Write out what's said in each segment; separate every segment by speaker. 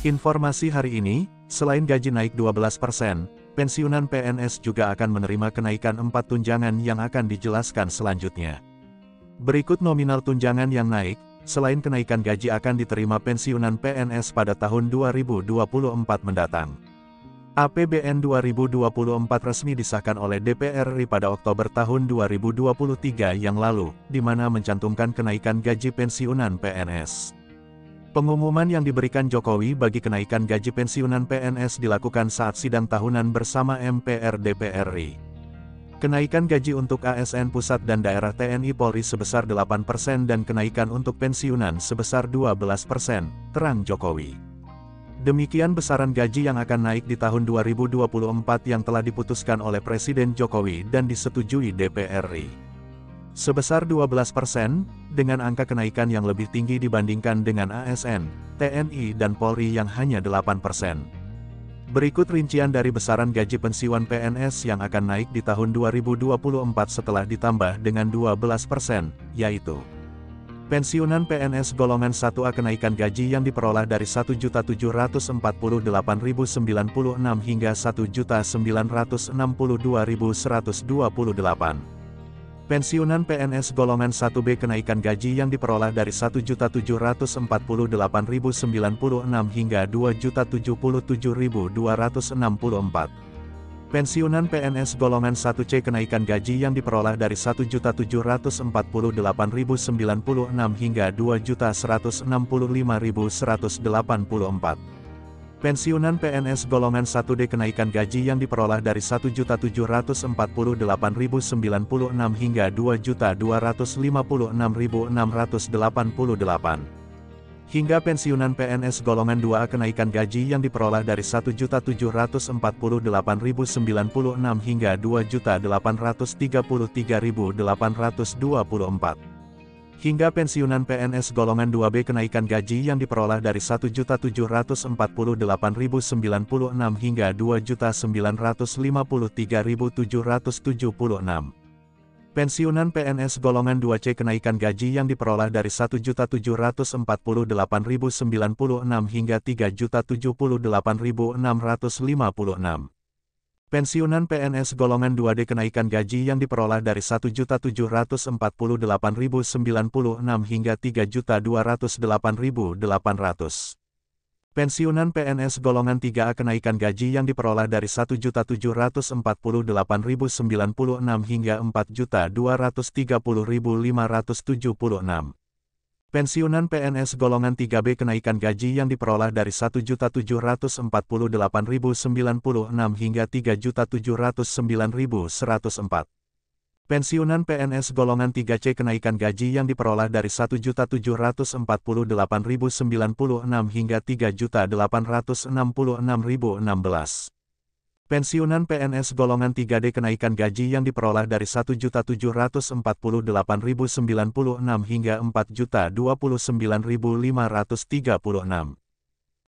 Speaker 1: Informasi hari ini, selain gaji naik 12%, pensiunan PNS juga akan menerima kenaikan 4 tunjangan yang akan dijelaskan selanjutnya. Berikut nominal tunjangan yang naik, selain kenaikan gaji akan diterima pensiunan PNS pada tahun 2024 mendatang. APBN 2024 resmi disahkan oleh DPR RI pada Oktober tahun 2023 yang lalu, di mana mencantumkan kenaikan gaji pensiunan PNS. Pengumuman yang diberikan Jokowi bagi kenaikan gaji pensiunan PNS dilakukan saat sidang tahunan bersama MPR DPR RI. Kenaikan gaji untuk ASN pusat dan daerah TNI Polri sebesar 8% dan kenaikan untuk pensiunan sebesar 12%, terang Jokowi. Demikian besaran gaji yang akan naik di tahun 2024 yang telah diputuskan oleh Presiden Jokowi dan disetujui DPR RI. Sebesar 12%, dengan angka kenaikan yang lebih tinggi dibandingkan dengan ASN, TNI dan Polri yang hanya 8%. Berikut rincian dari besaran gaji pensiunan PNS yang akan naik di tahun 2024 setelah ditambah dengan 12%, yaitu: pensiunan PNS golongan 1A kenaikan gaji yang diperoleh dari Rp1.748.096 hingga Rp1.962.128. Pensiunan PNS golongan 1B kenaikan gaji yang diperoleh dari Rp1.748.096 hingga Rp2.077.264. Pensiunan PNS golongan 1C kenaikan gaji yang diperoleh dari Rp1.748.096 hingga Rp2.165.184. Pensiunan PNS golongan 1D kenaikan gaji yang diperoleh dari Rp1.748.096 hingga Rp2.256.688. Hingga pensiunan PNS golongan 2A kenaikan gaji yang diperoleh dari Rp1.748.096 hingga Rp2.833.824. Hingga pensiunan PNS golongan 2B kenaikan gaji yang diperoleh dari Rp1.748.096 hingga Rp2.953.776. Pensiunan PNS golongan 2C kenaikan gaji yang diperoleh dari Rp1.748.096 hingga Rp3.078.656. Pensiunan PNS golongan 2D kenaikan gaji yang diperoleh dari Rp1.748.096 hingga Rp3.208.800. Pensiunan PNS golongan 3A kenaikan gaji yang diperoleh dari Rp1.748.096 hingga Rp4.230.576. Pensiunan PNS golongan 3B kenaikan gaji yang diperoleh dari Rp1.748.096 hingga Rp3.709.104. Pensiunan PNS golongan 3C kenaikan gaji yang diperoleh dari Rp1.748.096 hingga Rp3.866.016. Pensiunan PNS golongan 3D kenaikan gaji yang diperoleh dari Rp1.748.096 hingga Rp4.029.536.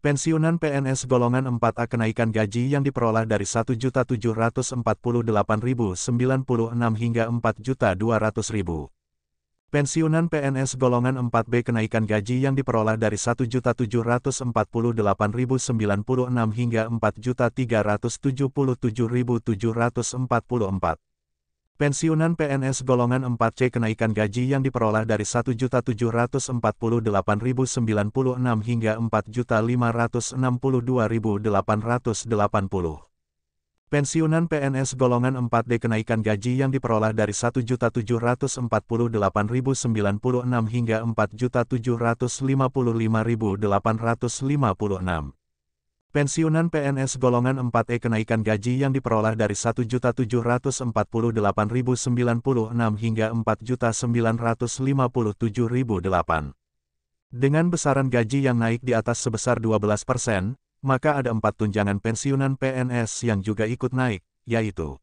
Speaker 1: Pensiunan PNS golongan 4A kenaikan gaji yang diperoleh dari Rp1.748.096 hingga Rp4.200.000. Pensiunan PNS golongan 4B kenaikan gaji yang diperoleh dari Rp1.748.096 hingga Rp4.377.744. Pensiunan PNS golongan 4C kenaikan gaji yang diperoleh dari Rp1.748.096 hingga Rp4.562.880. Pensiunan PNS golongan 4D kenaikan gaji yang diperoleh dari Rp1.748.096 hingga Rp4.755.856. Pensiunan PNS golongan 4E kenaikan gaji yang diperoleh dari Rp1.748.096 hingga Rp4.957.008. Dengan besaran gaji yang naik di atas sebesar 12%, maka ada 4 tunjangan pensiunan PNS yang juga ikut naik, yaitu: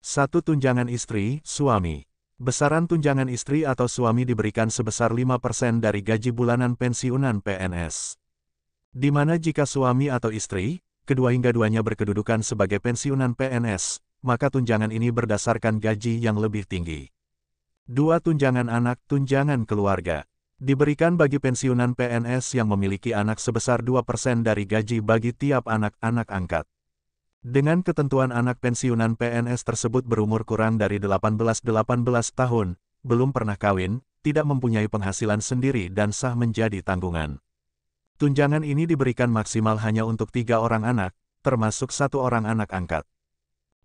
Speaker 1: 1. Tunjangan istri, suami. Besaran tunjangan istri atau suami diberikan sebesar 5% dari gaji bulanan pensiunan PNS. Di mana jika suami atau istri, kedua-duanya berkedudukan sebagai pensiunan PNS, maka tunjangan ini berdasarkan gaji yang lebih tinggi. 2. Tunjangan anak, tunjangan keluarga. Diberikan bagi pensiunan PNS yang memiliki anak sebesar 2% dari gaji bagi tiap anak-anak angkat. Dengan ketentuan anak pensiunan PNS tersebut berumur kurang dari 18 tahun, belum pernah kawin, tidak mempunyai penghasilan sendiri dan sah menjadi tanggungan. Tunjangan ini diberikan maksimal hanya untuk 3 orang anak, termasuk 1 orang anak angkat.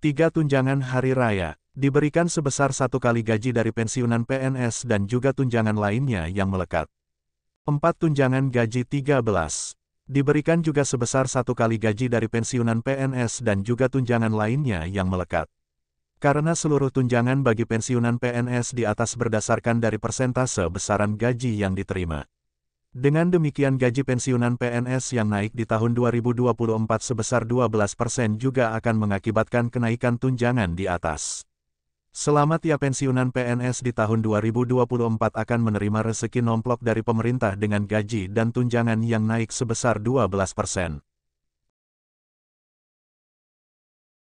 Speaker 1: 3 tunjangan hari raya, diberikan sebesar 1 kali gaji dari pensiunan PNS dan juga tunjangan lainnya yang melekat. 4 tunjangan gaji 13. Diberikan juga sebesar 1 kali gaji dari pensiunan PNS dan juga tunjangan lainnya yang melekat. Karena seluruh tunjangan bagi pensiunan PNS di atas berdasarkan dari persentase besaran gaji yang diterima. Dengan demikian gaji pensiunan PNS yang naik di tahun 2024 sebesar 12% juga akan mengakibatkan kenaikan tunjangan di atas. Selama tiap pensiunan PNS di tahun 2024 akan menerima rezeki nomplok dari pemerintah dengan gaji dan tunjangan yang naik sebesar 12%.